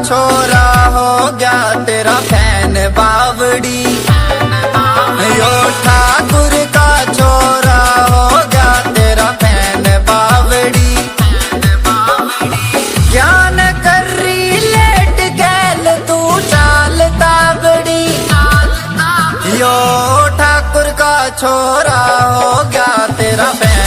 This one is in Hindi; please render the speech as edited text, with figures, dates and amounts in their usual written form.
छोरा हो गया तेरा फैन बावड़ी। यो ठाकुर का छोरा हो गया तेरा फैन बावड़ी। ज्ञान कर रही लेट गैल तू चाल ताबड़ी। यो ठाकुर का छोरा हो गया तेरा फैन